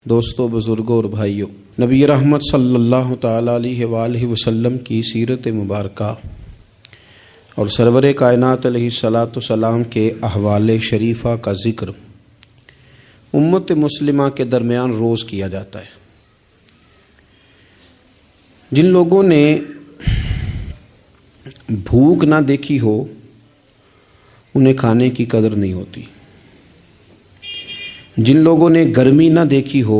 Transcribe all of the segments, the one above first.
دوستو، بزرگوں اور بھائیوں، نبی رحمت صلی اللہ تعالیٰ علیہ وآلہ وسلم کی سیرت مبارکہ اور سرور کائنات علیہ الصلاۃ والسلام کے احوال شریفہ کا ذکر امت مسلمہ کے درمیان روز کیا جاتا ہے۔ جن لوگوں نے بھوک نہ دیکھی ہو انہیں کھانے کی قدر نہیں ہوتی، جن لوگوں نے گرمی نہ دیکھی ہو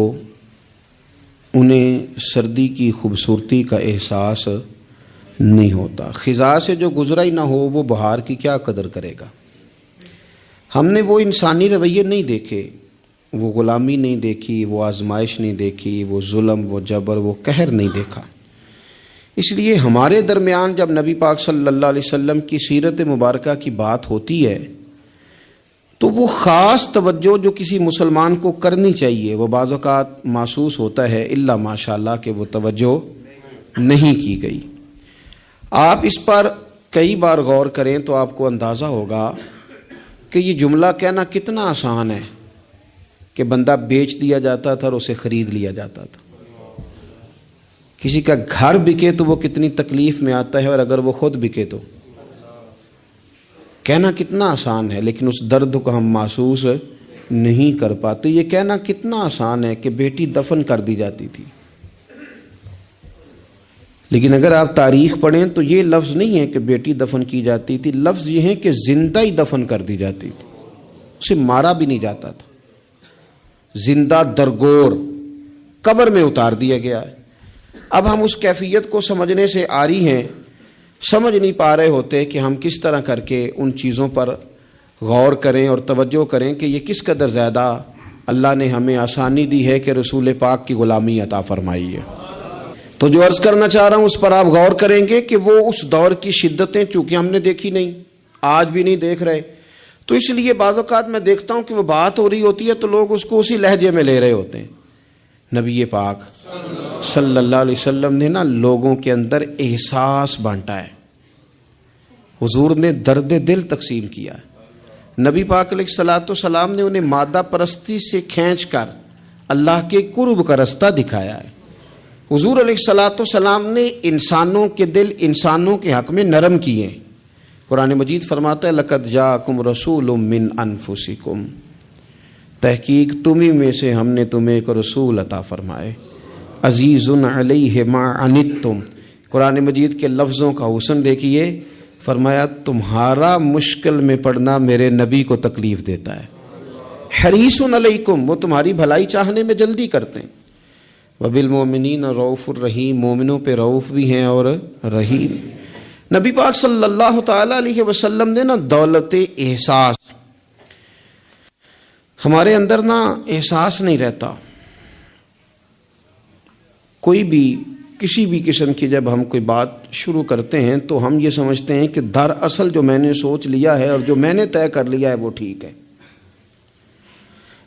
انہیں سردی کی خوبصورتی کا احساس نہیں ہوتا، خزاں سے جو گزرا ہی نہ ہو وہ بہار کی کیا قدر کرے گا۔ ہم نے وہ انسانی رویے نہیں دیکھے، وہ غلامی نہیں دیکھی، وہ آزمائش نہیں دیکھی، وہ ظلم، وہ جبر، وہ قہر نہیں دیکھا۔ اس لیے ہمارے درمیان جب نبی پاک صلی اللہ علیہ وسلم کی سیرت مبارکہ کی بات ہوتی ہے تو وہ خاص توجہ جو کسی مسلمان کو کرنی چاہیے وہ بعض اوقات محسوس ہوتا ہے الا ماشاءاللہ کہ وہ توجہ نہیں کی گئی۔ آپ اس پر کئی بار غور کریں تو آپ کو اندازہ ہوگا کہ یہ جملہ کہنا کتنا آسان ہے کہ بندہ بیچ دیا جاتا تھا اور اسے خرید لیا جاتا تھا۔ کسی کا گھر بکے تو وہ کتنی تکلیف میں آتا ہے، اور اگر وہ خود بکے تو کہنا کتنا آسان ہے، لیکن اس درد کو ہم محسوس نہیں کر پاتے۔ یہ کہنا کتنا آسان ہے کہ بیٹی دفن کر دی جاتی تھی، لیکن اگر آپ تاریخ پڑھیں تو یہ لفظ نہیں ہے کہ بیٹی دفن کی جاتی تھی، لفظ یہ ہے کہ زندہ ہی دفن کر دی جاتی تھی، اسے مارا بھی نہیں جاتا تھا، زندہ درگور قبر میں اتار دیا گیا ہے۔ اب ہم اس کیفیت کو سمجھنے سے عاری ہیں، سمجھ نہیں پا رہے ہوتے کہ ہم کس طرح کر کے ان چیزوں پر غور کریں اور توجہ کریں کہ یہ کس قدر زیادہ اللہ نے ہمیں آسانی دی ہے کہ رسول پاک کی غلامی عطا فرمائی ہے۔ تو جو عرض کرنا چاہ رہا ہوں اس پر آپ غور کریں گے کہ وہ اس دور کی شدتیں چونکہ ہم نے دیکھی نہیں، آج بھی نہیں دیکھ رہے، تو اس لیے بعض اوقات میں دیکھتا ہوں کہ وہ بات ہو رہی ہوتی ہے تو لوگ اس کو اسی لہجے میں لے رہے ہوتے ہیں۔ نبی پاک صلی اللہ علیہ وسلم نے لوگوں کے اندر احساس بانٹا ہے، حضور نے درد دل تقسیم کیا ہے۔ نبی پاک علیہ الصلوۃ والسلام نے انہیں مادہ پرستی سے کھینچ کر اللہ کے قرب کا رستہ دکھایا ہے۔ حضور علیہ الصلوۃ والسلام نے انسانوں کے دل انسانوں کے حق میں نرم کیے ہیں۔ قرآن مجید فرماتا ہے لقد جاءکم رسول من انفسکم، تحقیق تمہیں میں سے ہم نے تمہیں ایک رسول عطا فرمائے، عزیز علیہ ما عنتم۔ قرآن مجید کے لفظوں کا حسن دیکھیے، فرمایا تمہارا مشکل میں پڑنا میرے نبی کو تکلیف دیتا ہے، حریص علیکم، وہ تمہاری بھلائی چاہنے میں جلدی کرتے ہیں، وبالمؤمنین رؤوف الرحیم، مومنوں پہ رؤوف بھی ہیں اور رحیم بھی۔ نبی پاک صلی اللہ تعالی علیہ وسلم نے دولت احساس، ہمارے اندر احساس نہیں رہتا، کوئی بھی کسی بھی قسم کی جب ہم کوئی بات شروع کرتے ہیں تو ہم یہ سمجھتے ہیں کہ دراصل جو میں نے سوچ لیا ہے اور جو میں نے طے کر لیا ہے وہ ٹھیک ہے۔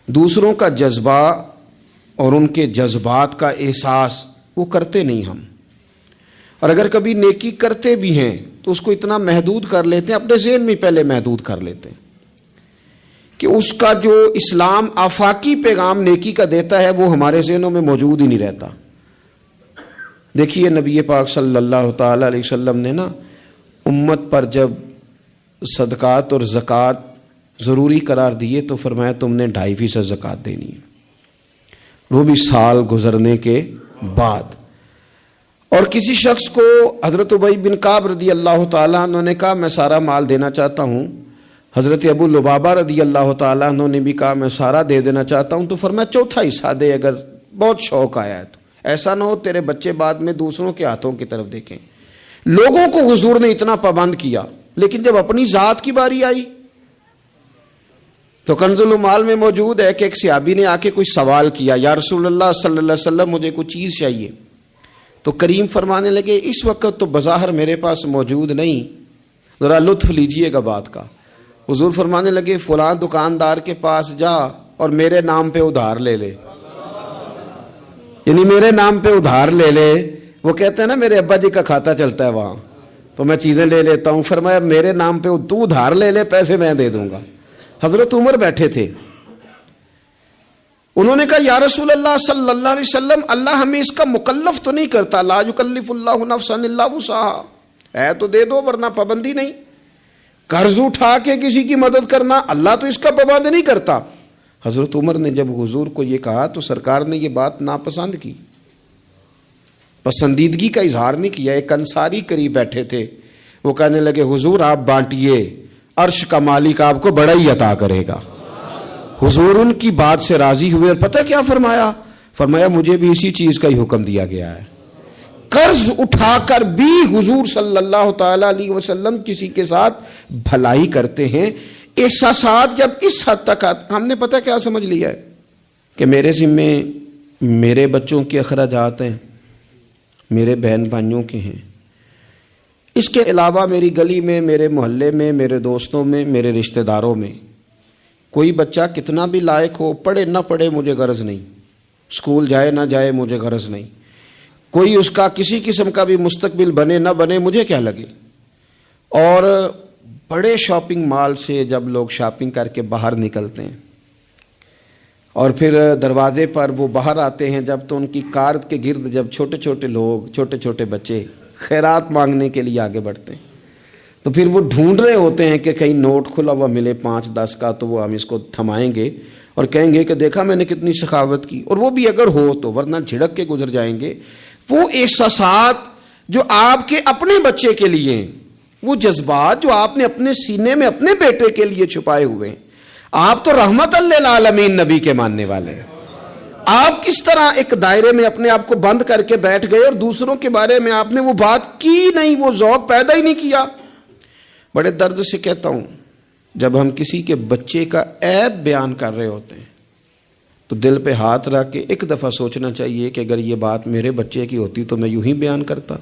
دوسروں کا جذبہ اور ان کے جذبات کا احساس وہ کرتے نہیں ہم، اور اگر کبھی نیکی کرتے بھی ہیں تو اس کو اتنا محدود کر لیتے ہیں، اپنے ذہن میں پہلے محدود کر لیتے ہیں کہ اس کا جو اسلام آفاقی پیغام نیکی کا دیتا ہے وہ ہمارے ذہنوں میں موجود ہی نہیں رہتا۔ دیکھیے نبی پاک صلی اللہ تعالی علیہ وسلم نے امت پر جب صدقات اور زکوٰۃ ضروری قرار دیے تو فرمایا تم نے 2.5% زکوٰۃ دینی ہے، وہ بھی سال گزرنے کے بعد۔ اور کسی شخص کو حضرت ابی بن کعب رضی اللہ تعالیٰ عنہ نے کہا میں سارا مال دینا چاہتا ہوں، حضرت ابو لبابہ رضی اللہ تعالیٰ عنہ نے بھی کہا میں سارا دے دینا چاہتا ہوں، تو فرمایا چوتھا حصہ دے اگر بہت شوق آیا ہے تو، ایسا نہ ہو تیرے بچے بعد میں دوسروں کے ہاتھوں کی طرف دیکھیں۔ لوگوں کو حضور نے اتنا پابند کیا، لیکن جب اپنی ذات کی باری آئی تو کنز المال میں موجود ہے کہ ایک صحابی نے آ کے کوئی سوال کیا، یا رسول اللہ صلی اللہ علیہ وسلم مجھے کوئی چیز چاہیے، تو کریم فرمانے لگے اس وقت تو بظاہر میرے پاس موجود نہیں، ذرا لطف لیجئے گا بات کا۔ حضور فرمانے لگے فلاں دکاندار کے پاس جا اور میرے نام پہ ادھار لے لے، یعنی میرے نام پہ ادھار لے لے، وہ کہتے ہیں نا میرے ابا جی کا کھاتا چلتا ہے وہاں تو میں چیزیں لے لیتا ہوں، فرمایا میرے نام پہ تو ادھار لے لے، پیسے میں دے دوں گا۔ حضرت عمر بیٹھے تھے، انہوں نے کہا یا رسول اللہ صلی اللہ علیہ وسلم، اللہ ہمیں اس کا مکلف تو نہیں کرتا، لا یکلف اللہ نفسا الا وسعہا، ہے تو دے دو ورنہ پابندی نہیں۔ قرض اٹھا کے کسی کی مدد کرنا اللہ تو اس کا پابند نہیں کرتا۔ حضرت عمر نے جب حضور کو یہ کہا تو سرکار نے یہ بات ناپسند کی، پسندیدگی کا اظہار نہیں کیا۔ ایک انصاری قریب بیٹھے تھے، وہ کہنے لگے حضور آپ بانٹیے، عرش کا مالک آپ کو بڑا ہی عطا کرے گا۔ حضور ان کی بات سے راضی ہوئے اور پتہ کیا فرمایا؟ فرمایا مجھے بھی اسی چیز کا ہی حکم دیا گیا ہے۔ قرض اٹھا کر بھی حضور صلی اللہ تعالی علیہ وسلم کسی کے ساتھ بھلائی کرتے ہیں۔ احساسات جب اس حد تک ہم نے پتہ کیا سمجھ لیا ہے کہ میرے ذمے میرے بچوں کے اخراجات ہیں، میرے بہن بھائیوں کے ہیں، اس کے علاوہ میری گلی میں، میرے محلے میں، میرے دوستوں میں، میرے رشتہ داروں میں کوئی بچہ کتنا بھی لائق ہو، پڑھے نہ پڑھے مجھے غرض نہیں، اسکول جائے نہ جائے مجھے غرض نہیں، کوئی اس کا کسی قسم کا بھی مستقبل بنے نہ بنے مجھے کیا لگے۔ اور بڑے شاپنگ مال سے جب لوگ شاپنگ کر کے باہر نکلتے ہیں اور پھر دروازے پر وہ باہر آتے ہیں جب، تو ان کی کار کے گرد جب چھوٹے چھوٹے لوگ، چھوٹے چھوٹے بچے خیرات مانگنے کے لیے آگے بڑھتے ہیں، تو پھر وہ ڈھونڈ رہے ہوتے ہیں کہ کہیں نوٹ کھلا ہوا ملے 5-10 کا، تو وہ ہم اس کو تھمائیں گے اور کہیں گے کہ دیکھا میں نے کتنی سخاوت کی، اور وہ بھی اگر ہو تو، ورنہ جھڑک کے گزر جائیں گے۔ وہ احساسات جو آپ کے اپنے بچے کے لیے ہیں، وہ جذبات جو آپ نے اپنے سینے میں اپنے بیٹے کے لیے چھپائے ہوئے ہیں، آپ تو رحمت للعالمین نبی کے ماننے والے ہیں، آپ کس طرح ایک دائرے میں اپنے آپ کو بند کر کے بیٹھ گئے اور دوسروں کے بارے میں آپ نے وہ بات کی نہیں، وہ ذوق پیدا ہی نہیں کیا۔ بڑے درد سے کہتا ہوں، جب ہم کسی کے بچے کا عیب بیان کر رہے ہوتے ہیں تو دل پہ ہاتھ رکھ کے ایک دفعہ سوچنا چاہیے کہ اگر یہ بات میرے بچے کی ہوتی تو میں یوں ہی بیان کرتا،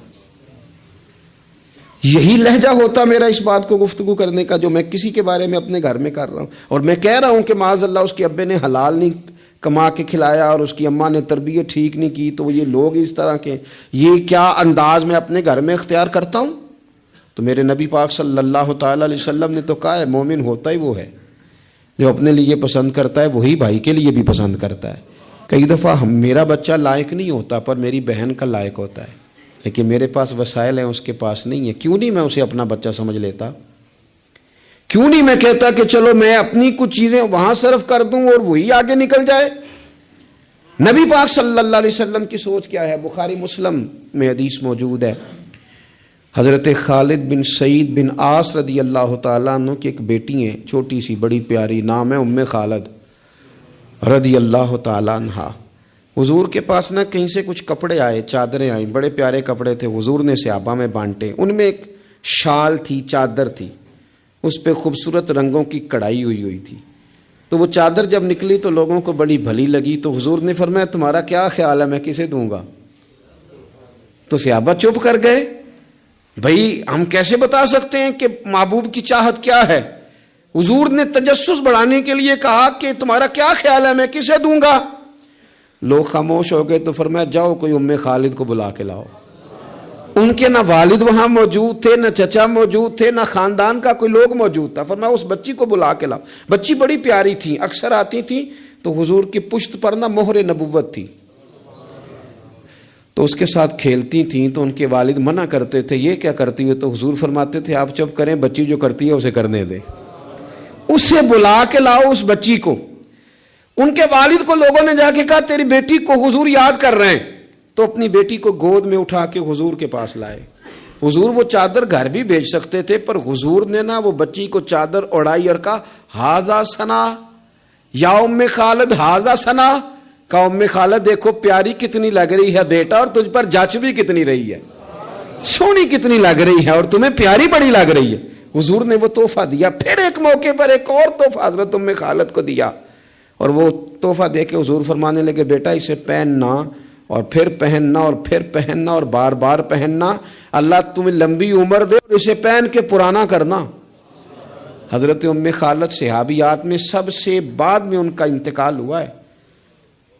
یہی لہجہ ہوتا میرا اس بات کو گفتگو کرنے کا جو میں کسی کے بارے میں اپنے گھر میں کر رہا ہوں، اور میں کہہ رہا ہوں کہ معاذ اللہ اس کے ابے نے حلال نہیں کما کے کھلایا اور اس کی اماں نے تربیت ٹھیک نہیں کی، تو یہ لوگ اس طرح کے، یہ کیا انداز میں اپنے گھر میں اختیار کرتا ہوں؟ تو میرے نبی پاک صلی اللہ تعالی علیہ وسلم نے تو کہا ہے مومن ہوتا ہی وہ ہے جو اپنے لیے پسند کرتا ہے وہی بھائی کے لیے بھی پسند کرتا ہے۔ کئی دفعہ میرا بچہ لائق نہیں ہوتا پر میری بہن کا لائق ہوتا ہے، لیکن میرے پاس وسائل ہیں اس کے پاس نہیں ہے، کیوں نہیں میں اسے اپنا بچہ سمجھ لیتا؟ کیوں نہیں میں کہتا کہ چلو میں اپنی کچھ چیزیں وہاں صرف کر دوں اور وہی آگے نکل جائے؟ نبی پاک صلی اللہ علیہ وسلم کی سوچ کیا ہے؟ بخاری مسلم میں حدیث موجود ہے، حضرت خالد بن سعید بن عاص رضی اللہ تعالیٰ عنہ کی ایک بیٹی ہیں، چھوٹی سی بڑی پیاری، نام ہے ام خالد رضی اللہ تعالیٰ عنہ۔ حضور کے پاس نہ کہیں سے کچھ کپڑے آئے، چادریں آئیں، بڑے پیارے کپڑے تھے، حضور نے صحابہ میں بانٹے۔ ان میں ایک شال تھی، چادر تھی، اس پہ خوبصورت رنگوں کی کڑھائی ہوئی تھی۔ تو وہ چادر جب نکلی تو لوگوں کو بڑی بھلی لگی، تو حضور نے فرمایا تمہارا کیا خیال ہے میں کسے دوں گا؟ تو صحابہ چپ کر گئے، بھائی ہم کیسے بتا سکتے ہیں کہ محبوب کی چاہت کیا ہے؟ حضور نے تجسس بڑھانے کے لیے کہا کہ تمہارا کیا خیال ہے میں کسے دوں گا؟ لوگ خاموش ہو گئے، تو فرمایا جاؤ کوئی ام خالد کو بلا کے لاؤ۔ ان کے نہ والد وہاں موجود تھے، نہ چچا موجود تھے، نہ خاندان کا کوئی لوگ موجود تھا، فرمایا اس بچی کو بلا کے لاؤ۔ بچی بڑی پیاری تھی، اکثر آتی تھی تو حضور کی پشت پر نہ مہر نبوت تھی، تو اس کے ساتھ کھیلتی تھیں، تو ان کے والد منع کرتے تھے یہ کیا کرتی ہے؟ تو حضور فرماتے تھے آپ چپ کریں، بچی جو کرتی ہے اسے کرنے دیں، اسے بلا کے لاؤ اس بچی کو۔ ان کے والد کو لوگوں نے جا کے کہا تیری بیٹی کو حضور یاد کر رہے ہیں، تو اپنی بیٹی کو گود میں اٹھا کے حضور کے پاس لائے۔ حضور وہ چادر گھر بھی بھیج سکتے تھے، پر حضور نے نا وہ بچی کو چادر اڑائی اور کہا ہاذا ثنا یا ام خالد ہاذا ثنا، کہا ام خالد دیکھو پیاری کتنی لگ رہی ہے بیٹا، اور تجھ پر جچ بھی کتنی رہی ہے، سونی کتنی لگ رہی ہے، اور تمہیں پیاری بڑی لگ رہی ہے۔ حضور نے وہ تحفہ دیا۔ پھر ایک موقع پر ایک اور تحفہ حضرت ام خالد کو دیا، اور وہ تحفہ دے کے حضور فرمانے لگے بیٹا اسے پہننا اور پھر پہننا اور پھر پہننا اور بار بار پہننا، اللہ تمہیں لمبی عمر دے اور اسے پہن کے پرانا کرنا۔ حضرت ام خالد صحابیات میں سب سے بعد میں ان کا انتقال ہوا ہے،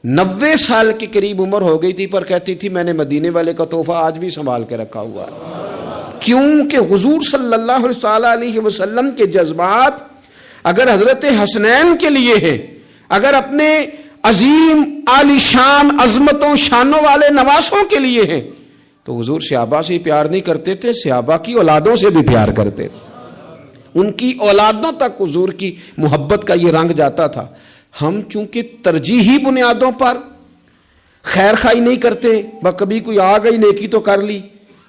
90 سال کے قریب عمر ہو گئی تھی، پر کہتی تھی میں نے مدینے والے کا تحفہ آج بھی سنبھال کے رکھا ہوا ہے۔ کیونکہ حضور صلی اللہ علیہ وسلم کے جذبات اگر حضرت حسنین کے لیے ہیں، اگر اپنے عظیم عالی شان عظمتوں شانوں والے نواسوں کے لیے ہیں. تو حضور صحابہ سے ہی پیار نہیں کرتے تھے، صحابہ کی اولادوں سے بھی پیار کرتے تھے. ان کی اولادوں تک حضور کی محبت کا یہ رنگ جاتا تھا. ہم چونکہ ترجیحی بنیادوں پر خیر خائی نہیں کرتے، کبھی کوئی آ گئی نیکی تو کر لی،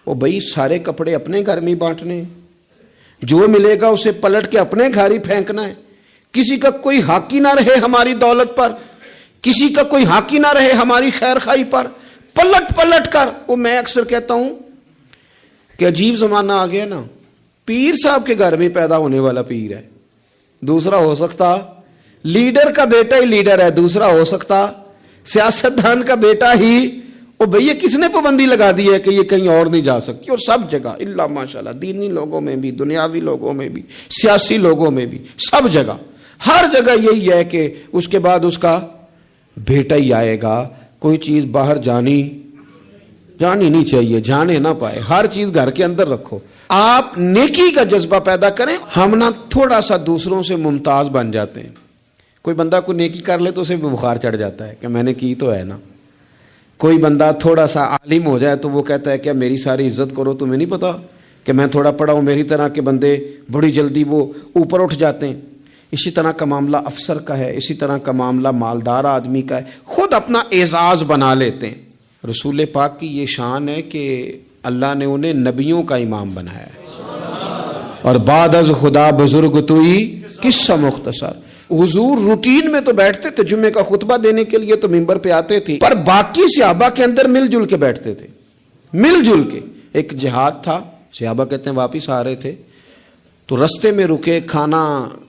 وہ بھائی سارے کپڑے اپنے گھر میں بانٹنے ہیں، جو ملے گا اسے پلٹ کے اپنے گھر ہی پھینکنا ہے. کسی کا کوئی حق ہی نہ رہے ہماری دولت پر، کسی کا کوئی حق ہی نہ رہے ہماری خیر خائی پر، پلٹ پلٹ کر. وہ میں اکثر کہتا ہوں کہ عجیب زمانہ آ گیا نا، پیر صاحب کے گھر میں پیدا ہونے والا پیر ہے، دوسرا ہو سکتا لیڈر کا بیٹا ہی لیڈر ہے، دوسرا ہو سکتا سیاستدان کا بیٹا ہی. او بھئی یہ کس نے پابندی لگا دی ہے کہ یہ کہیں اور نہیں جا سکتی؟ اور سب جگہ اللہ ماشاءاللہ، دینی لوگوں میں بھی، دنیاوی لوگوں میں بھی، سیاسی لوگوں میں بھی، سب جگہ ہر جگہ یہی ہے کہ اس کے بعد اس کا بیٹا ہی آئے گا. کوئی چیز باہر جانی نہیں چاہیے، جانے نہ پائے، ہر چیز گھر کے اندر رکھو. آپ نیکی کا جذبہ پیدا کریں. ہم نہ تھوڑا سا دوسروں سے ممتاز بن جاتے ہیں. کوئی بندہ کو نیکی کر لے تو اسے بھی بخار چڑھ جاتا ہے کہ میں نے کی تو ہے نا. کوئی بندہ تھوڑا سا عالم ہو جائے تو وہ کہتا ہے کہ میری ساری عزت کرو، تمہیں نہیں پتا کہ میں تھوڑا پڑھا ہوں. میری طرح کے بندے بڑی جلدی وہ اوپر اٹھ جاتے ہیں. اسی طرح کا معاملہ افسر کا ہے، اسی طرح کا معاملہ مالدار آدمی کا ہے، خود اپنا اعزاز بنا لیتے ہیں. رسول پاک کی یہ شان ہے کہ اللہ نے انہیں نبیوں کا امام بنایا ہے. اور بعد از خدا بزرگ توئی قصہ مختصر. حضور روٹین میں تو بیٹھتے تھے، جمعے کا خطبہ دینے کے لیے تو منبر پہ آتے تھے، پر باقی صحابہ کے اندر مل جل کے بیٹھتے تھے، مل جل کے. ایک جہاد تھا، صحابہ کہتے ہیں واپس آ رہے تھے تو رستے میں رکے، کھانا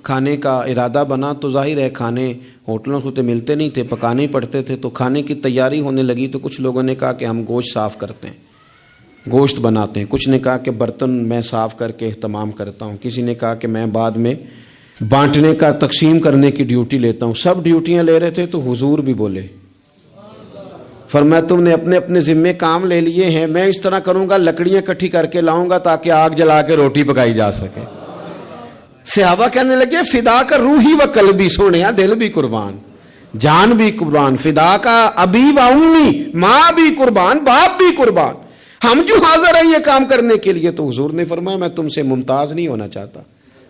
کھانے کا ارادہ بنا تو ظاہر ہے کھانے ہوٹلوں سے تو ملتے نہیں تھے، پکانے ہی پڑتے تھے. تو کھانے کی تیاری ہونے لگی تو کچھ لوگوں نے کہا کہ ہم گوشت صاف کرتے ہیں، گوشت بناتے ہیں. کچھ نے کہا کہ برتن میں صاف کر کے اہتمام کرتا ہوں. کسی نے کہا کہ میں بعد میں بانٹنے کا تقسیم کرنے کی ڈیوٹی لیتا ہوں. سب ڈیوٹیاں لے رہے تھے تو حضور بھی بولے، فرمایا تم نے اپنے اپنے ذمے کام لے لیے ہیں، میں اس طرح کروں گا لکڑیاں اکٹھی کر کے لاؤں گا تاکہ آگ جلا کے روٹی پکائی جا سکے. صحابہ کہنے لگے فدا کا روحی و قلبی، سونے دل بھی قربان، جان بھی قربان، فدا کا ابی و امی، ماں بھی قربان، باپ بھی قربان، ہم جو حاضر ہیں یہ کام کرنے کے لیے. تو حضور نے فرمایا میں تم سے ممتاز نہیں ہونا چاہتا،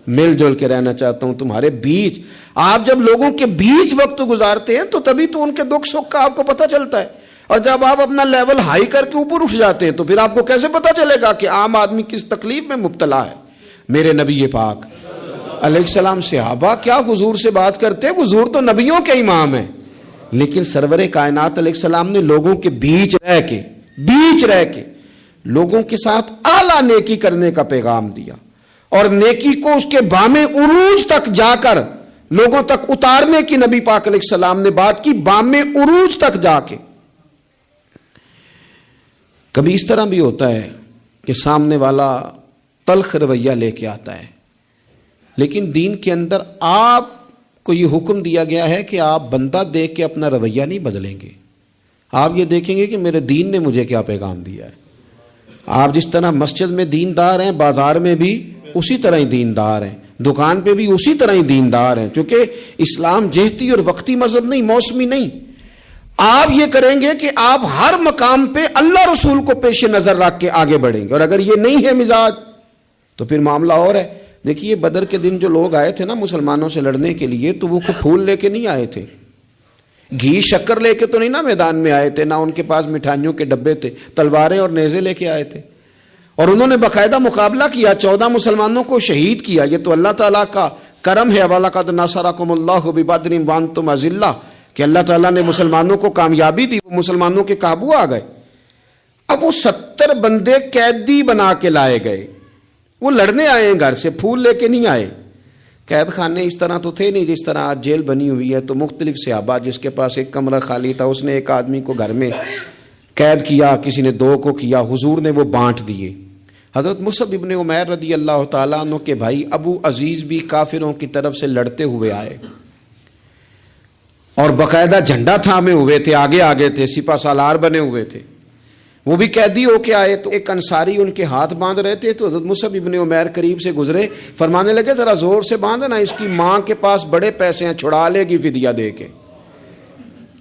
مل جل کے رہنا چاہتا ہوں تمہارے بیچ. آپ جب لوگوں کے بیچ وقت گزارتے ہیں تو تبھی تو ان کے دکھ سکھ کا آپ کو پتہ چلتا ہے. اور جب آپ اپنا لیول ہائی کر کے اوپر اٹھ جاتے ہیں تو پھر آپ کو کیسے پتہ چلے گا کہ عام آدمی کس تکلیف میں مبتلا ہے. میرے نبی پاک علیہ السلام صحابہ کیا حضور سے بات کرتے، حضور تو نبیوں کے امام ہیں، لیکن سرور کائنات علیہ السلام نے لوگوں کے بیچ رہ کے لوگوں کے ساتھ اعلیٰ نیکی کرنے کا پیغام دیا، اور نیکی کو اس کے بام عروج تک جا کر لوگوں تک اتارنے کی نبی پاک علیہ السلام نے بات کی، بام عروج تک جا کے. کبھی اس طرح بھی ہوتا ہے کہ سامنے والا تلخ رویہ لے کے آتا ہے، لیکن دین کے اندر آپ کو یہ حکم دیا گیا ہے کہ آپ بندہ دیکھ کے اپنا رویہ نہیں بدلیں گے. آپ یہ دیکھیں گے کہ میرے دین نے مجھے کیا پیغام دیا ہے. آپ جس طرح مسجد میں دیندار ہیں، بازار میں بھی اسی طرح ہی دیندار ہیں، دکان پہ بھی اسی طرح ہی دیندار ہیں، کیونکہ اسلام جہتی اور وقتی مذہب نہیں، موسمی نہیں. آپ یہ کریں گے کہ آپ ہر مقام پہ اللہ رسول کو پیش نظر رکھ کے آگے بڑھیں گے. اور اگر یہ نہیں ہے مزاج تو پھر معاملہ اور ہے. دیکھیے بدر کے دن جو لوگ آئے تھے نا مسلمانوں سے لڑنے کے لیے، تو وہ پھول لے کے نہیں آئے تھے، گھی شکر لے کے تو نہیں نا میدان میں آئے تھے، نہ ان کے پاس مٹھائیوں کے ڈبے تھے، تلواریں اور نیزے لے کے آئے تھے. اور انہوں نے باقاعدہ مقابلہ کیا، 14 مسلمانوں کو شہید کیا. یہ تو اللہ تعالیٰ کا کرم ہے. وَلَقَدْ نَصَرَكُمُ اللَّهُ بِبَدْرٍ وَأَنْتُمْ أَذِلَّةٌ، کہ اللہ تعالیٰ نے مسلمانوں کو کامیابی دی، وہ مسلمانوں کے قابو آ گئے. اب وہ 70 بندے قیدی بنا کے لائے گئے. وہ لڑنے آئے ہیں گھر سے، پھول لے کے نہیں آئے. قید خانے اس طرح تو تھے نہیں جس طرح آج جیل بنی ہوئی ہے. تو مختلف صحابہ، جس کے پاس ایک کمرہ خالی تھا اس نے ایک آدمی کو گھر میں قید کیا، کسی نے 2 کو کیا. حضور نے وہ بانٹ دیے. حضرت مصعب ابن عمیر رضی اللہ تعالیٰ عنہ کے بھائی ابو عزیز بھی کافروں کی طرف سے لڑتے ہوئے آئے اور باقاعدہ جھنڈا تھامے ہوئے تھے، آگے تھے، سپہ سالار بنے ہوئے تھے. وہ بھی قیدی ہو کے آئے. تو ایک انصاری ان کے ہاتھ باندھ رہے تھے. تو حضرت مصعب ابن عمیر قریب سے گزرے، فرمانے لگے ذرا زور سے باندھنا، اس کی ماں کے پاس بڑے پیسے ہیں، چھڑا لے گی فدیہ دے کے.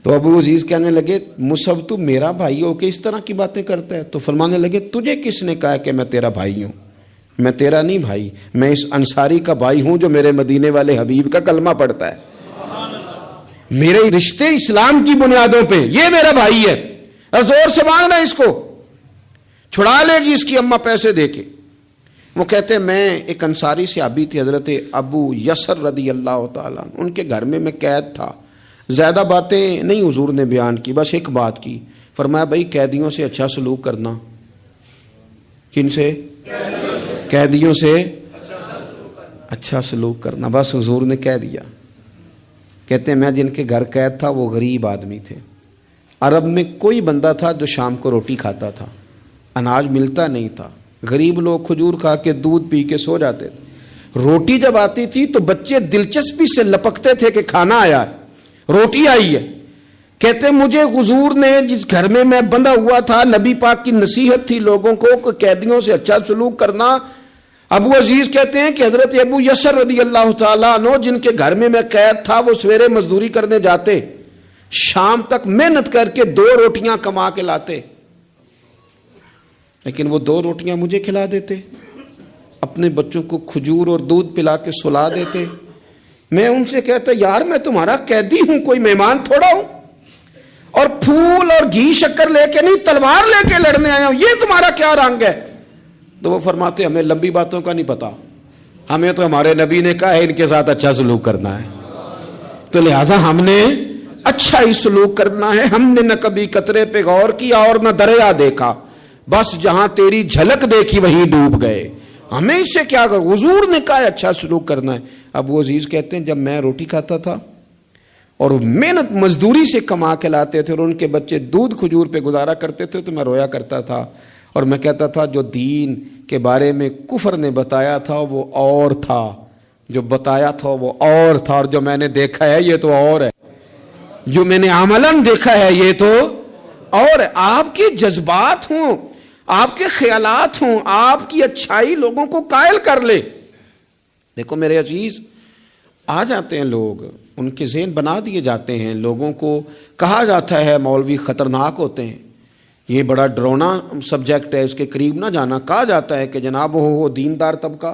تو ابو عزیز کہنے لگے مصعب تو میرا بھائی ہو کے اس طرح کی باتیں کرتا ہے؟ تو فرمانے لگے تجھے کس نے کہا کہ میں تیرا بھائی ہوں؟ میں تیرا نہیں بھائی، میں اس انصاری کا بھائی ہوں جو میرے مدینے والے حبیب کا کلمہ پڑھتا ہے، میرے رشتے اسلام کی بنیادوں پہ، یہ میرا بھائی ہے، زور سے مانگنا اس کو، چھڑا لے گی اس کی اماں پیسے دے کے۔ وہ کہتے میں ایک انصاری صحابی تھے حضرت ابو یسر رضی اللہ تعالیٰ، ان کے گھر میں قید تھا، زیادہ باتیں نہیں حضور نے بیان کی، بس ایک بات کی، فرمایا بھائی قیدیوں سے اچھا سلوک کرنا۔ کن سے؟ قیدیوں سے اچھا سلوک کرنا، بس حضور نے کہہ دیا۔ کہتے ہیں میں جن کے گھر قید تھا وہ غریب آدمی تھے، عرب میں کوئی بندہ تھا جو شام کو روٹی کھاتا تھا، اناج ملتا نہیں تھا، غریب لوگ کھجور کھا کے دودھ پی کے سو جاتے تھے، روٹی جب آتی تھی تو بچے دلچسپی سے لپکتے تھے کہ کھانا آیا ہے، روٹی آئی ہے۔ کہتے مجھے حضور نے جس گھر میں بندہ ہوا تھا، نبی پاک کی نصیحت تھی لوگوں کو کہ قیدیوں سے اچھا سلوک کرنا۔ ابو عزیز کہتے ہیں کہ حضرت ابو یسر رضی اللہ تعالیٰ عنہ جن کے گھر میں قید تھا، وہ سویرے مزدوری کرنے جاتے، شام تک محنت کر کے 2 روٹیاں کما کے لاتے، لیکن وہ 2 روٹیاں مجھے کھلا دیتے، اپنے بچوں کو کھجور اور دودھ پلا کے سلا دیتے۔ میں ان سے کہتا یار میں تمہارا قیدی ہوں، کوئی مہمان تھوڑا ہوں، اور پھول اور گھی شکر لے کے نہیں تلوار لے کے لڑنے آیا ہوں، یہ تمہارا کیا رنگ ہے؟ تو وہ فرماتے ہمیں لمبی باتوں کا نہیں پتا، ہمیں تو ہمارے نبی نے کہا ہے ان کے ساتھ اچھا سلوک کرنا ہے، تو لہٰذا ہم نے اچھا ہی سلوک کرنا ہے۔ ہم نے نہ کبھی قطرے پہ غور کیا اور نہ دریا دیکھا، بس جہاں تیری جھلک دیکھی وہیں ڈوب گئے، ہمیں اس سے کیا کر، حضور نے کہا اچھا سلوک کرنا ہے۔ ابو عزیز کہتے ہیں جب میں روٹی کھاتا تھا اور محنت مزدوری سے کما کے لاتے تھے اور ان کے بچے دودھ کھجور پہ گزارا کرتے تھے تو میں رویا کرتا تھا اور میں کہتا تھا جو دین کے بارے میں کفر نے بتایا تھا وہ اور تھا، جو بتایا تھا وہ اور تھا، اور جو میں نے دیکھا ہے یہ تو اور ہے، جو میں نے عملاً دیکھا ہے یہ تو اور ہے۔ آپ کے جذبات ہوں، آپ کے خیالات ہوں، آپ کی اچھائی لوگوں کو قائل کر لے۔ دیکھو میرے عزیز، آ جاتے ہیں لوگ، ان کے ذہن بنا دیے جاتے ہیں، لوگوں کو کہا جاتا ہے مولوی خطرناک ہوتے ہیں، یہ بڑا ڈرونا سبجیکٹ ہے، اس کے قریب نہ جانا۔ کہا جاتا ہے کہ جناب ہو دیندار طبقہ،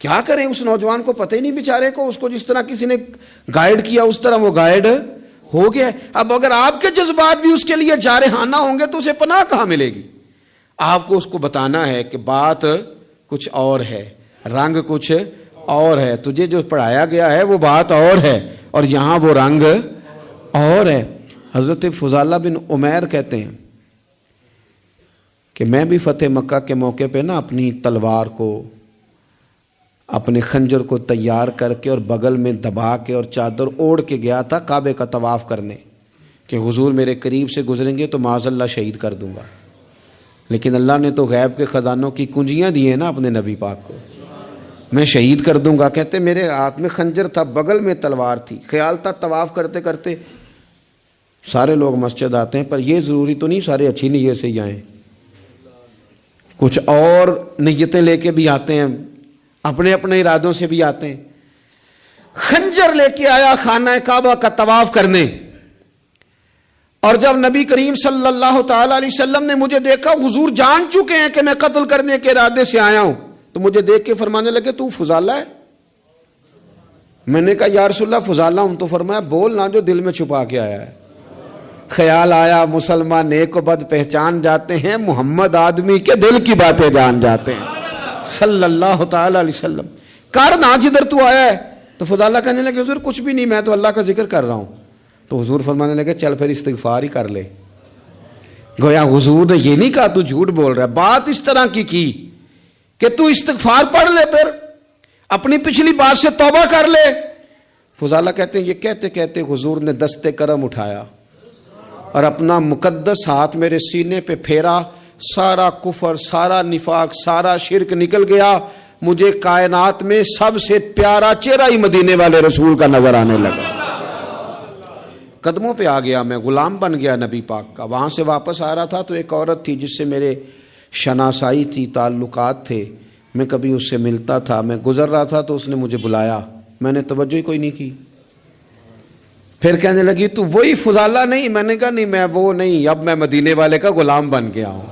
کیا کریں اس نوجوان کو پتہ ہی نہیں بیچارے کو، اس کو جس طرح کسی نے گائیڈ کیا اس طرح وہ گائیڈ ہو گیا۔ اب اگر آپ کے جذبات بھی اس کے لیے جارحانہ ہوں گے تو اسے پناہ کہاں ملے گی؟ آپ کو اس کو بتانا ہے کہ بات کچھ اور ہے، رنگ کچھ اور ہے، تجھے جو پڑھایا گیا ہے وہ بات اور ہے اور یہاں وہ رنگ اور ہے۔ حضرت فضالہ بن عمیر کہتے ہیں کہ میں بھی فتح مکہ کے موقع پہ نا اپنی تلوار کو، اپنے خنجر کو تیار کر کے اور بغل میں دبا کے اور چادر اوڑھ کے گیا تھا کعبے کا طواف کرنے کہ حضور میرے قریب سے گزریں گے تو معاذ اللہ شہید کر دوں گا، لیکن اللہ نے تو غیب کے خزانوں کی کنجیاں دی ہیں نا اپنے نبی پاک کو، میں شہید کر دوں گا۔ کہتے میرے ہاتھ میں خنجر تھا، بغل میں تلوار تھی، خیال تھا طواف کرتے کرتے سارے لوگ مسجد آتے ہیں، پر یہ ضروری تو نہیں سارے اچھی نیت سے ہی آئیں، کچھ اور نیتیں لے کے بھی آتے ہیں، اپنے اپنے ارادوں سے بھی آتے ہیں۔ خنجر لے کے آیا خانہ کعبہ کا طواف کرنے، اور جب نبی کریم صلی اللہ تعالی علیہ وسلم نے مجھے دیکھا، حضور جان چکے ہیں کہ میں قتل کرنے کے ارادے سے آیا ہوں، تو مجھے دیکھ کے فرمانے لگے تو فضالہ ہے؟ میں نے کہا یا رسول اللہ فضالہ ہوں، تو فرمایا بول نہ جو دل میں چھپا کے آیا ہے۔ خیال آیا مسلمان نیک و بد پہچان جاتے ہیں، محمد آدمی کے دل کی باتیں جان جاتے ہیں صلی اللہ تعالی علیہ وسلم۔ کر نہ جدھر تو آیا ہے، تو فضالہ کہنے لگے حضور کچھ بھی نہیں، میں تو اللہ کا ذکر کر رہا ہوں۔ تو حضور فرمانے لگے چل پھر استغفار ہی کر لے۔ گویا حضور نے یہ نہیں کہا تو جھوٹ بول رہا ہے، بات اس طرح کی کہ تو استغفار پڑھ لے، پھر اپنی پچھلی بات سے توبہ کر لے۔ فضالہ کہتے ہیں یہ کہتے کہتے حضور نے دست کرم اٹھایا اور اپنا مقدس ہاتھ میرے سینے پہ پھیرا، سارا کفر، سارا نفاق، سارا شرک نکل گیا، مجھے کائنات میں سب سے پیارا چہرہ ہی مدینے والے رسول کا نظر آنے لگا۔ قدموں پہ آ گیا، میں غلام بن گیا نبی پاک کا۔ وہاں سے واپس آ رہا تھا تو ایک عورت تھی جس سے میرے شناسائی تھی، تعلقات تھے، میں کبھی اس سے ملتا تھا، میں گزر رہا تھا تو اس نے مجھے بلایا، میں نے توجہ ہی کوئی نہیں کی۔ پھر کہنے لگی تو وہی فضالہ نہیں؟ میں نے کہا نہیں میں وہ نہیں، اب میں مدینے والے کا غلام بن گیا ہوں،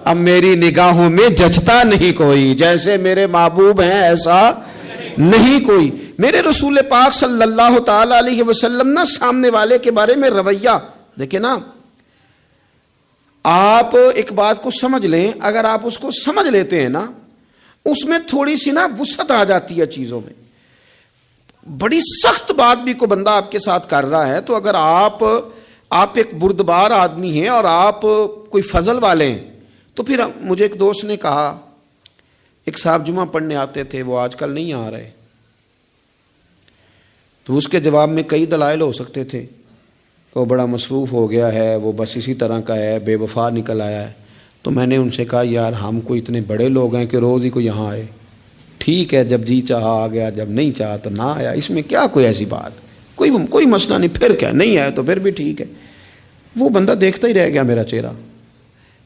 اب میری نگاہوں میں جچتا نہیں کوئی، جیسے میرے محبوب ہیں ایسا نہیں کوئی۔ میرے رسول پاک صلی اللہ تعالی علیہ وسلم نا سامنے والے کے بارے میں رویہ دیکھیں نا، آپ ایک بات کو سمجھ لیں، اگر آپ اس کو سمجھ لیتے ہیں نا، اس میں تھوڑی سی نا وسعت آ جاتی ہے چیزوں میں۔ بڑی سخت بات بھی کو بندہ آپ کے ساتھ کر رہا ہے تو اگر آپ ایک بردبار آدمی ہیں اور آپ کوئی فضل والے ہیں، تو پھر مجھے ایک دوست نے کہا، ایک صاحب جمعہ پڑھنے آتے تھے، وہ آج کل نہیں آ رہے، تو اس کے جواب میں کئی دلائل ہو سکتے تھے، وہ بڑا مصروف ہو گیا ہے، وہ بس اسی طرح کا ہے، بے وفا نکل آیا ہے۔ تو میں نے ان سے کہا یار ہم کوئی اتنے بڑے لوگ ہیں کہ روز ہی کوئی یہاں آئے، ٹھیک ہے جب جی چاہا آ گیا، جب نہیں چاہا تو نہ آیا، اس میں کیا کوئی ایسی بات، کوئی مسئلہ نہیں، پھر کیا، نہیں آیا تو پھر بھی ٹھیک ہے۔ وہ بندہ دیکھتا ہی رہ گیا میرا چہرہ۔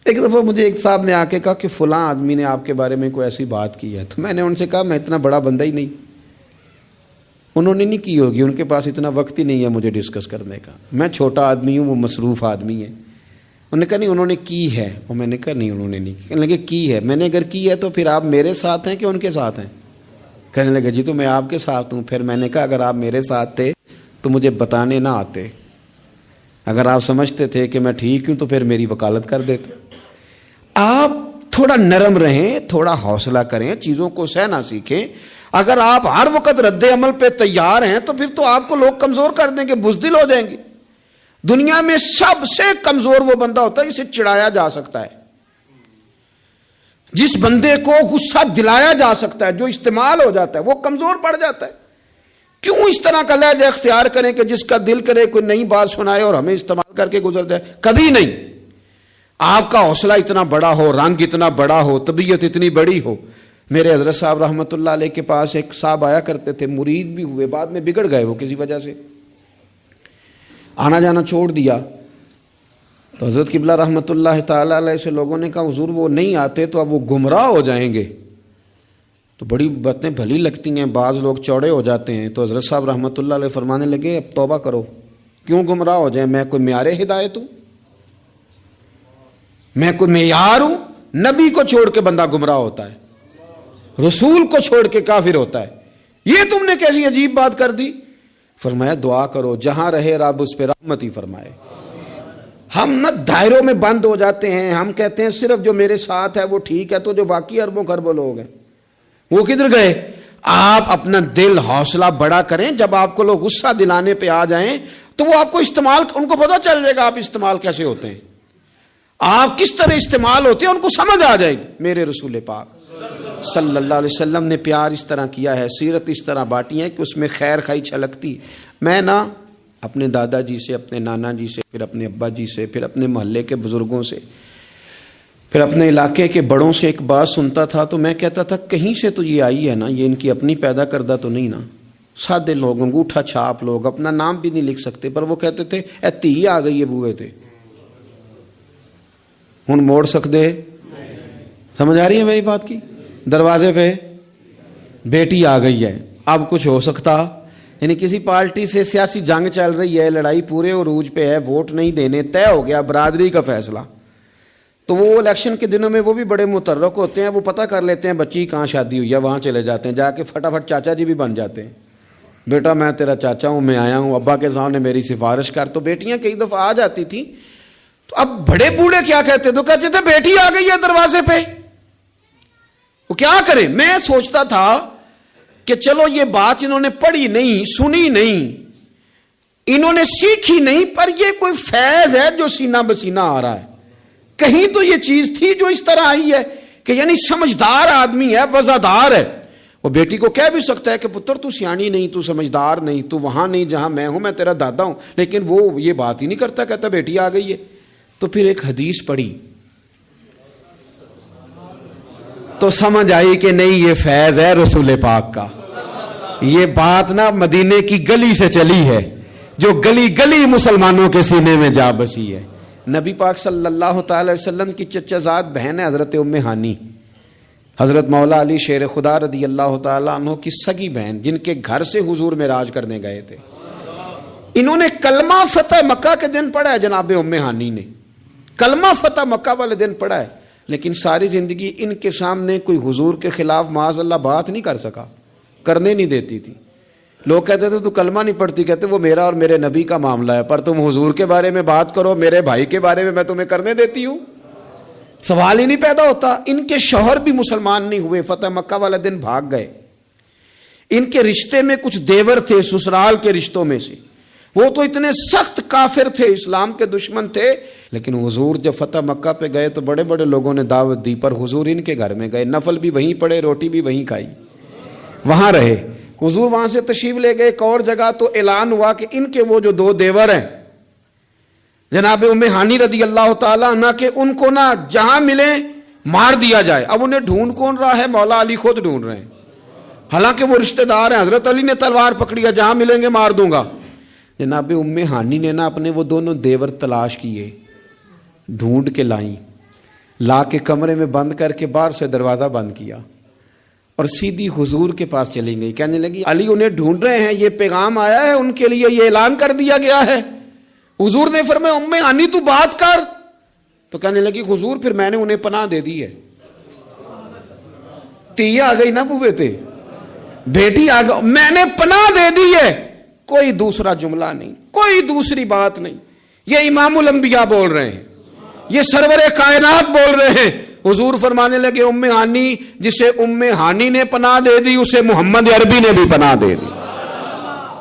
ایک دفعہ مجھے ایک صاحب نے آ کے کہا کہ فلاں آدمی نے آپ کے بارے میں کوئی ایسی بات کی ہے، تو میں نے ان سے کہا میں اتنا بڑا بندہ ہی نہیں، انہوں نے نہیں کی ہوگی، ان کے پاس اتنا وقت ہی نہیں ہے مجھے ڈسکس کرنے کا، میں چھوٹا آدمی ہوں، وہ مصروف آدمی ہے۔ انہوں نے کہا نہیں انہوں نے کی ہے، اور میں نے کہا نہیں انہوں نے نہیں کی۔ کہنے لگے کی ہے، میں نے اگر کی ہے تو پھر آپ میرے ساتھ ہیں کہ ان کے ساتھ ہیں؟ کہنے لگے جی تو میں آپ کے ساتھ ہوں۔ پھر میں نے کہا اگر آپ میرے ساتھ تھے تو مجھے بتانے نہ آتے، اگر آپ سمجھتے تھے کہ میں ٹھیک ہوں تو پھر میری وکالت کر دیتے۔ آپ تھوڑا نرم رہیں، تھوڑا حوصلہ کریں، چیزوں کو سہنا سیکھیں۔ اگر آپ ہر وقت رد عمل پہ تیار ہیں تو پھر تو آپ کو لوگ کمزور کر دیں گے، بزدل ہو جائیں گے۔ دنیا میں سب سے کمزور وہ بندہ ہوتا ہے جسے چڑھایا جا سکتا ہے، جس بندے کو غصہ دلایا جا سکتا ہے، جو استعمال ہو جاتا ہے وہ کمزور پڑ جاتا ہے۔ کیوں اس طرح کا لہجہ اختیار کریں کہ جس کا دل کرے کوئی نئی بات سنائے اور ہمیں استعمال کر کے گزر جائے؟ کبھی نہیں۔ آپ کا حوصلہ اتنا بڑا ہو، رنگ اتنا بڑا ہو، طبیعت اتنی بڑی ہو۔ میرے حضرت صاحب رحمۃ اللہ علیہ کے پاس ایک صاحب آیا کرتے تھے، مرید بھی ہوئے، بعد میں بگڑ گئے وہ کسی وجہ سے، آنا جانا چھوڑ دیا۔ تو حضرت قبلہ رحمۃ اللہ تعالی علیہ سے لوگوں نے کہا حضور وہ نہیں آتے تو اب وہ گمراہ ہو جائیں گے۔ تو بڑی باتیں بھلی لگتی ہیں، بعض لوگ چوڑے ہو جاتے ہیں۔ تو حضرت صاحب رحمۃ اللہ علیہ فرمانے لگے اب توبہ کرو، کیوں گمراہ ہو جائیں؟ میں کوئی معیار ہدایت ہوں؟ میں کوئی معیار ہوں؟ نبی کو چھوڑ کے بندہ گمراہ ہوتا ہے، رسول کو چھوڑ کے کافر ہوتا ہے، یہ تم نے کیسی عجیب بات کر دی؟ فرمایا دعا کرو جہاں رہے رب اس پہ رحمت ہی فرمائے۔ ہم نہ دائروں میں بند ہو جاتے ہیں، ہم کہتے ہیں صرف جو میرے ساتھ ہے وہ ٹھیک ہے، تو جو باقی اربوں خربوں لوگ ہیں وہ کدھر گئے؟ آپ اپنا دل حوصلہ بڑا کریں، جب آپ کو لوگ غصہ دلانے پہ آ جائیں تو وہ آپ کو استعمال، ان کو پتہ چل جائے گا آپ استعمال کیسے ہوتے ہیں، آپ کس طرح استعمال ہوتے ہیں ان کو سمجھ آ جائے گی۔ میرے رسول پاک صلی اللہ علیہ وسلم نے پیار اس طرح کیا ہے، سیرت اس طرح بانٹی ہے کہ اس میں خیر خائی چھلکتی۔ میں نا اپنے دادا جی سے، اپنے نانا جی سے، پھر اپنے ابا جی سے، پھر اپنے محلے کے بزرگوں سے، پھر اپنے علاقے کے بڑوں سے ایک بات سنتا تھا تو میں کہتا تھا کہیں سے تو یہ آئی ہے نا، یہ ان کی اپنی پیدا کردہ تو نہیں نا۔ سادے لوگ، انگوٹھا چھاپ لوگ، اپنا نام بھی نہیں لکھ سکتے، پر وہ کہتے تھے اے تھی آ گئی ہے بوئے تے، ہن موڑ سکتے؟ سمجھ آ رہی ہے میری بات کی؟ دروازے پہ بیٹی آ گئی ہے، اب کچھ ہو سکتا؟ یعنی کسی پارٹی سے سیاسی جنگ چل رہی ہے، لڑائی پورے عروج پہ ہے، ووٹ نہیں دینے، طے ہو گیا برادری کا فیصلہ، تو وہ الیکشن کے دنوں میں وہ بھی بڑے متحرک ہوتے ہیں، وہ پتہ کر لیتے ہیں بچی کہاں شادی ہوئی ہے، وہاں چلے جاتے ہیں، جا کے فٹافٹ چاچا جی بھی بن جاتے ہیں، بیٹا میں تیرا چاچا ہوں، میں آیا ہوں، ابا کے سامنے میری سفارش کر۔ تو بیٹیاں کئی دفعہ آ جاتی تھیں، تو اب بڑے بوڑھے کیا کہتے تو کہتے تھے بیٹی آ گئی ہے دروازے پہ، وہ کیا کرے؟ میں سوچتا تھا کہ چلو یہ بات انہوں نے پڑھی نہیں، سنی نہیں، انہوں نے سیکھی نہیں، پر یہ کوئی فیض ہے جو سینہ بسینہ آ رہا ہے، کہیں تو یہ چیز تھی جو اس طرح آئی ہے کہ یعنی سمجھدار آدمی ہے، وزادار ہے۔ وہ بیٹی کو کہہ بھی سکتا ہے کہ پتر تو سیانی نہیں، تو سمجھدار نہیں، تو وہاں نہیں جہاں میں ہوں، میں تیرا دادا ہوں، لیکن وہ یہ بات ہی نہیں کرتا، کہتا بیٹی آ گئی ہے۔ تو پھر ایک حدیث پڑھی تو سمجھ آئی کہ نہیں یہ فیض ہے رسول پاک کا، یہ بات نا مدینے کی گلی سے چلی ہے، جو گلی گلی مسلمانوں کے سینے میں جا بسی ہے۔ نبی پاک صلی اللہ تعالی وسلم کی چچا زاد بہن ہے حضرت ام ہانی، حضرت مولا علی شیر خدا رضی اللہ تعالیٰ عنہ کی سگی بہن، جن کے گھر سے حضور معراج کرنے گئے تھے۔ انہوں نے کلمہ فتح مکہ کے دن پڑھا ہے جناب ام ہانی نے، کلمہ فتح مکہ والے دن پڑھا ہے، لیکن ساری زندگی ان کے سامنے کوئی حضور کے خلاف معاذ اللہ بات نہیں کر سکا، کرنے نہیں دیتی تھی۔ لوگ کہتے تھے تو کلمہ نہیں پڑھتی، کہتے وہ میرا اور میرے نبی کا معاملہ ہے، پر تم حضور کے بارے میں بات کرو، میرے بھائی کے بارے میں تمہیں کرنے دیتی ہوں، سوال ہی نہیں پیدا ہوتا۔ ان کے شوہر بھی مسلمان نہیں ہوئے، فتح مکہ والا دن بھاگ گئے۔ ان کے رشتے میں کچھ دیور تھے سسرال کے رشتوں میں سے، وہ تو اتنے سخت کافر تھے، اسلام کے دشمن تھے، لیکن حضور جب فتح مکہ پہ گئے تو بڑے بڑے لوگوں نے دعوت دی، پر حضور ان کے گھر میں گئے، نفل بھی وہیں پڑے، روٹی بھی وہیں کھائی، وہاں رہے۔ حضور وہاں سے تشریف لے گئے ایک اور جگہ، تو اعلان ہوا کہ ان کے وہ جو دو دیور ہیں جناب ام ہانی رضی اللہ تعالیٰ عنہ کے، ان کو نہ جہاں ملے مار دیا جائے۔ اب انہیں ڈھونڈ کون رہا ہے؟ مولا علی خود ڈھونڈ رہے ہیں، حالانکہ وہ رشتہ دار ہیں، حضرت علی نے تلوار پکڑی ہے، جہاں ملیں گے مار دوں گا۔ جناب ام ہانی نے نا اپنے وہ دونوں دیور تلاش کیے، ڈھونڈ کے لائیں، لا کے کمرے میں بند کر کے باہر سے دروازہ بند کیا اور سیدھی حضور کے پاس چلی گئی، کہنے لگی علی انہیں ڈھونڈ رہے ہیں، یہ پیغام آیا ہے ان کے لیے، یہ اعلان کر دیا گیا ہے۔ حضور نے فرمایا ام ہانی تو بات کر، تو کہنے لگی حضور پھر میں نے انہیں پناہ دے دی ہے۔ تیا آ گئی نا بوے تے، بیٹی آ گئی، میں نے پناہ دے دی ہے، کوئی دوسرا جملہ نہیں، کوئی دوسری بات نہیں۔ یہ امام الانبیاء بول رہے ہیں، یہ سرور کائنات بول رہے ہیں۔ حضور فرمانے لگے ام ہانی، جسے ام ہانی نے پناہ دے دی اسے محمد عربی نے بھی پناہ دے دی،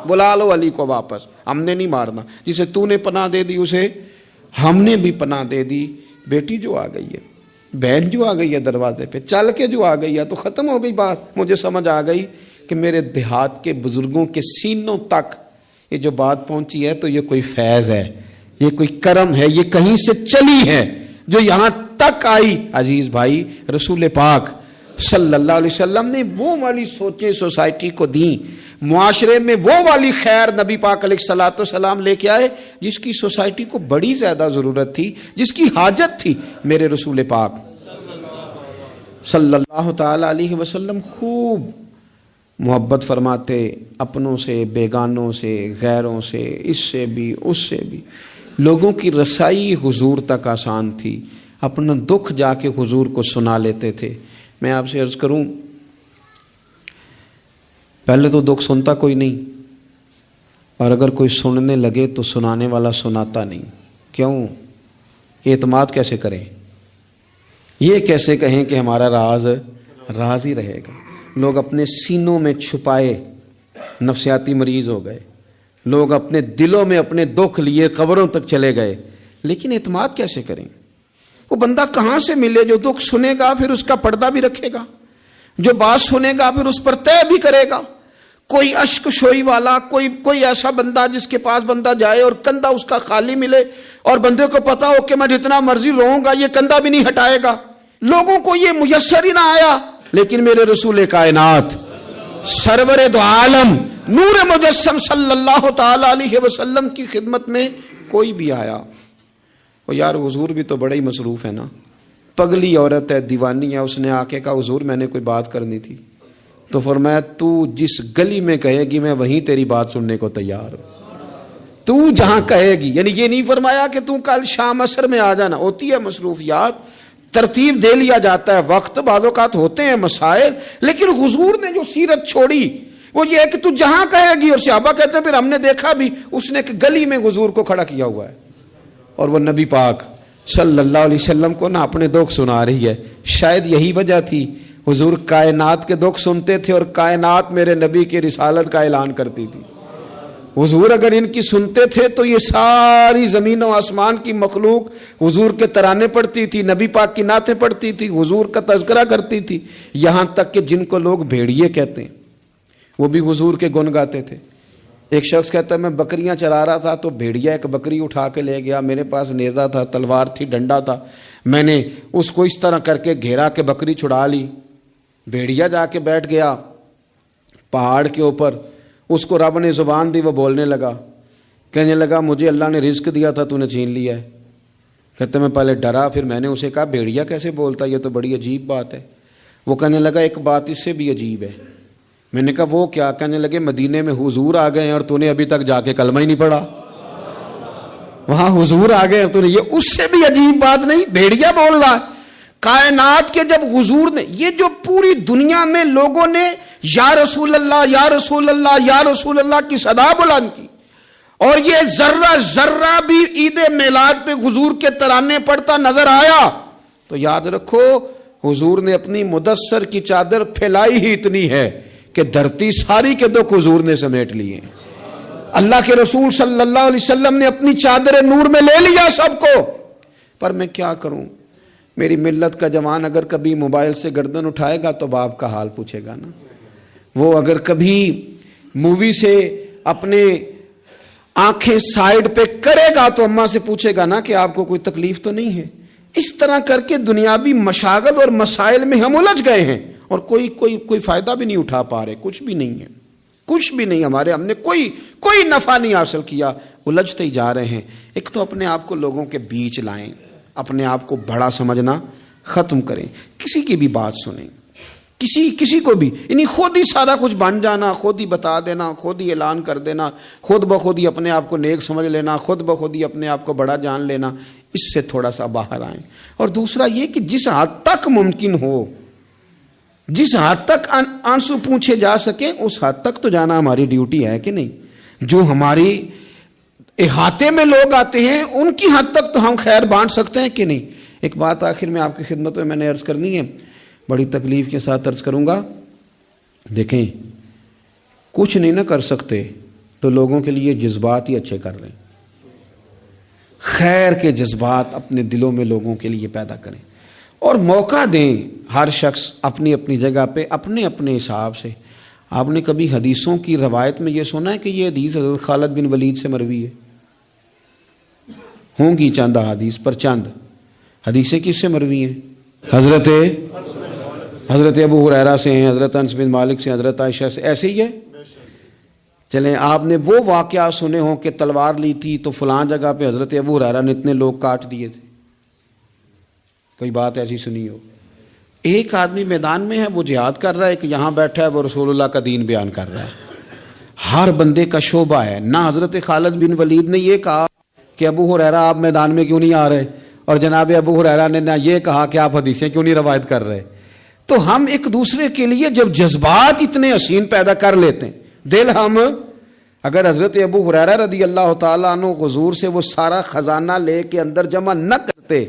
بلا لو علی کو واپس، ہم نے نہیں مارنا، جسے تو نے پناہ دے دی اسے ہم نے بھی پناہ دے دی۔ بیٹی جو آ گئی ہے، بہن جو آ گئی ہے دروازے پہ، چل کے جو آ گئی ہے، تو ختم ہو گئی بات۔ مجھے سمجھ آ گئی کہ میرے دیہات کے بزرگوں کے سینوں تک یہ جو بات پہنچی ہے تو یہ کوئی فیض ہے، یہ کوئی کرم ہے، یہ کہیں سے چلی ہے جو یہاں تک آئی۔ عزیز بھائی، رسول پاک صلی اللہ علیہ وسلم نے وہ والی سوچیں سوسائٹی کو دیں، معاشرے میں وہ والی خیر نبی پاک علیہ الصلوۃ والسلام لے کے آئے جس کی سوسائٹی کو بڑی زیادہ ضرورت تھی، جس کی حاجت تھی۔ میرے رسول پاک صلی اللہ تعالی علیہ وسلم خوب محبت فرماتے، اپنوں سے، بیگانوں سے، غیروں سے، اس سے بھی اس سے بھی۔ لوگوں کی رسائی حضور تک آسان تھی، اپنا دکھ جا کے حضور کو سنا لیتے تھے۔ میں آپ سے عرض کروں، پہلے تو دکھ سنتا کوئی نہیں، اور اگر کوئی سننے لگے تو سنانے والا سناتا نہیں۔ کیوں؟ اعتماد کیسے کریں؟ یہ کیسے کہیں کہ ہمارا راز راز ہی رہے گا؟ لوگ اپنے سینوں میں چھپائے نفسیاتی مریض ہو گئے، لوگ اپنے دلوں میں اپنے دکھ لیے قبروں تک چلے گئے، لیکن اعتماد کیسے کریں؟ وہ بندہ کہاں سے ملے جو دکھ سنے گا پھر اس کا پردہ بھی رکھے گا، جو بات سنے گا پھر اس پر طے بھی کرے گا؟ کوئی اشک شوئی والا، کوئی ایسا بندہ جس کے پاس بندہ جائے اور کندھا اس کا خالی ملے اور بندے کو پتا ہو کہ میں جتنا مرضی روؤں گا یہ کندھا بھی نہیں ہٹائے گا۔ لوگوں کو یہ میسر ہی نہ آیا، لیکن میرے رسول کائنات سرور دو عالم نور مجسم صلی اللہ تعالی علیہ وسلم کی خدمت میں کوئی بھی آیا، وہ یار حضور بھی تو بڑا ہی مصروف ہے نا، پگلی عورت ہے، دیوانی ہے، اس نے آ کے کہا حضور میں نے کوئی بات کرنی تھی، تو فرمایا تو جس گلی میں کہے گی میں وہیں تیری بات سننے کو تیار ہوں، تو جہاں کہے گی۔ یعنی یہ نہیں فرمایا کہ تو کل شام عصر میں آ جانا، ہوتی ہے مصروفیات، ترتیب دے لیا جاتا ہے، وقت بعض اوقات ہوتے ہیں مسائل، لیکن حضور نے جو سیرت چھوڑی وہ یہ ہے کہ تو جہاں کہے گی۔ اور صحابہ کہتے ہیں پھر ہم نے دیکھا بھی اس نے ایک گلی میں حضور کو کھڑا کیا ہوا ہے، اور وہ نبی پاک صلی اللہ علیہ وسلم کو نہ اپنے دکھ سنا رہی ہے۔ شاید یہی وجہ تھی حضور کائنات کے دکھ سنتے تھے اور کائنات میرے نبی کی رسالت کا اعلان کرتی تھی۔ حضور اگر ان کی سنتے تھے تو یہ ساری زمین و آسمان کی مخلوق حضور کے ترانے پڑھتی تھی، نبی پاک کی نعتیں پڑھتی تھی، حضور کا تذکرہ کرتی تھی، یہاں تک کہ جن کو لوگ بھیڑیے کہتے ہیں وہ بھی حضور کے گن گاتے تھے۔ ایک شخص کہتا ہے میں بکریاں چلا رہا تھا تو بھیڑیا ایک بکری اٹھا کے لے گیا، میرے پاس نیزہ تھا، تلوار تھی، ڈنڈا تھا، میں نے اس کو اس طرح کر کے گھیرا کہ بکری چھڑا لی۔ بھیڑیا جا کے بیٹھ گیا پہاڑ کے اوپر، اس کو رب نے زبان دی، وہ بولنے لگا، کہنے لگا مجھے اللہ نے رزق دیا تھا تو نے چھین لیا ہے۔ کہتے میں پہلے ڈرا، پھر میں نے اسے کہا بھیڑیا کیسے بولتا، یہ تو بڑی عجیب بات ہے۔ وہ کہنے لگا ایک بات اس سے بھی عجیب ہے، میں نے کہا وہ کیا؟ کہنے لگے مدینے میں حضور آ گئے ہیں اور تو نے ابھی تک جا کے کلمہ ہی نہیں پڑھا. وہاں حضور آ گئے اور تو نے یہ، اس سے بھی عجیب بات نہیں، بھیڑیا بول رہا ہے. کائنات کے جب حضور نے، یہ جو پوری دنیا میں لوگوں نے یا رسول اللہ یا رسول اللہ یا رسول اللہ کی صدا بلند کی، اور یہ ذرہ ذرہ بھی عید میلاد پہ حضور کے ترانے پڑھتا نظر آیا، تو یاد رکھو حضور نے اپنی مدثر کی چادر پھیلائی ہی اتنی ہے کہ دھرتی ساری کے دکھ حضور نے سمیٹ لیے. اللہ کے رسول صلی اللہ علیہ وسلم نے اپنی چادر نور میں لے لیا سب کو. پر میں کیا کروں، میری ملت کا جوان اگر کبھی موبائل سے گردن اٹھائے گا تو باپ کا حال پوچھے گا نا. وہ اگر کبھی مووی سے اپنے آنکھیں سائیڈ پہ کرے گا تو اماں سے پوچھے گا نا کہ آپ کو کوئی تکلیف تو نہیں ہے. اس طرح کر کے دنیاوی مشاغل اور مسائل میں ہم الجھ گئے ہیں اور کوئی فائدہ بھی نہیں اٹھا پا رہے. کچھ بھی نہیں ہے، کچھ بھی نہیں ہمارے، ہم نے کوئی نفع نہیں حاصل کیا، الجھتے ہی جا رہے ہیں. ایک تو اپنے آپ کو لوگوں کے بیچ لائیں، اپنے آپ کو بڑا سمجھنا ختم کریں، کسی کی بھی بات سنیں، کسی کو بھی، یعنی خود ہی سارا کچھ بن جانا، خود ہی بتا دینا، خود ہی اعلان کر دینا، خود بخود ہی اپنے آپ کو نیک سمجھ لینا، خود بخود ہی اپنے آپ کو بڑا جان لینا، اس سے تھوڑا سا باہر آئیں. اور دوسرا یہ کہ جس حد تک ممکن ہو، جس حد تک آنسو پوچھے جا سکیں اس حد تک تو جانا ہماری ڈیوٹی ہے کہ نہیں. جو ہماری احاطے میں لوگ آتے ہیں ان کی حد تک تو ہم خیر بانٹ سکتے ہیں کہ نہیں. ایک بات آخر میں آپ کی خدمت میں نے عرض کرنی ہے، بڑی تکلیف کے ساتھ عرض کروں گا. دیکھیں کچھ نہیں نہ کر سکتے تو لوگوں کے لیے جذبات ہی اچھے کر لیں، خیر کے جذبات اپنے دلوں میں لوگوں کے لیے پیدا کریں اور موقع دیں. ہر شخص اپنی اپنی جگہ پہ اپنے اپنے حساب سے. آپ نے کبھی حدیثوں کی روایت میں یہ سنا ہے کہ یہ حدیث حضرت خالد بن ولید سے مروی ہے؟ ہوں گی چند حدیث، پر چند حدیثیں کس سے مروی ہیں؟ حضرت ابو ہریرہ سے ہیں، حضرت انس بن مالک سے، حضرت عائشہ سے، ایسے ہی ہے. چلیں آپ نے وہ واقعہ سنے ہوں کہ تلوار لی تھی تو فلاں جگہ پہ حضرت ابو ہریرہ نے اتنے لوگ کاٹ دیے تھے، کوئی بات ایسی سنی ہو؟ ایک آدمی میدان میں ہے وہ جہاد کر رہا ہے، کہ یہاں بیٹھا ہے وہ رسول اللہ کا دین بیان کر رہا ہے. ہر بندے کا شعبہ ہے. نہ حضرت خالد بن ولید نے یہ کہا کہ ابو ہریرہ آپ میدان میں کیوں نہیں آ رہے، اور جناب ابو ہریرہ نے نہ یہ کہا کہ آپ حدیثیں کیوں نہیں روایت کر رہے. تو ہم ایک دوسرے کے لیے جب جذبات اتنے حسین پیدا کر لیتے ہیں، دل ہم اگر حضرت ابو ہریرہ رضی اللہ تعالیٰ عنہ حضور سے وہ سارا خزانہ لے کے اندر جمع نہ کرتے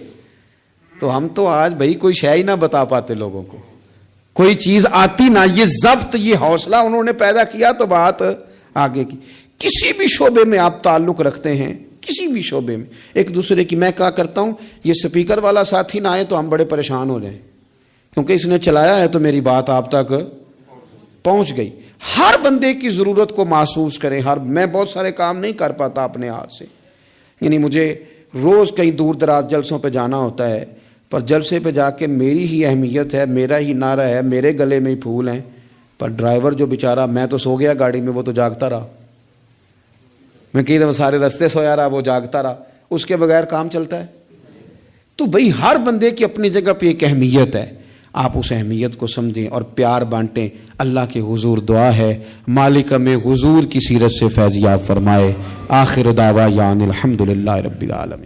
تو ہم تو آج بھائی کوئی شے ہی نہ بتا پاتے لوگوں کو، کوئی چیز آتی نہ. یہ ضبط، یہ حوصلہ انہوں نے پیدا کیا تو بات آگے کی. کسی بھی شعبے میں آپ تعلق رکھتے ہیں، کسی بھی شعبے میں ایک دوسرے کی، میں کہا کرتا ہوں یہ سپیکر والا ساتھی نہ آئے تو ہم بڑے پریشان ہو جائیں، کیونکہ اس نے چلایا ہے تو میری بات آپ تک پہنچ گئی. ہر بندے کی ضرورت کو محسوس کریں. میں بہت سارے کام نہیں کر پاتا اپنے ہاتھ سے، یعنی مجھے روز کہیں دور دراز جلسوں پہ جانا ہوتا ہے، پر جلسے پہ جا کے میری ہی اہمیت ہے، میرا ہی نعرہ ہے، میرے گلے میں ہی پھول ہیں. پر ڈرائیور جو بیچارہ، میں تو سو گیا گاڑی میں، وہ تو جاگتا رہا. میں کئی دفعہ سارے راستے سویا رہا، وہ جاگتا رہا. اس کے بغیر کام چلتا ہے؟ تو بھئی ہر بندے کی اپنی جگہ پہ ایک اہمیت ہے. آپ اس اہمیت کو سمجھیں اور پیار بانٹیں. اللہ کے حضور دعا ہے مالک ہمیں حضور کی سیرت سے فیض یاب فرمائے. آخر دعوانا الحمدللہ رب العالمین.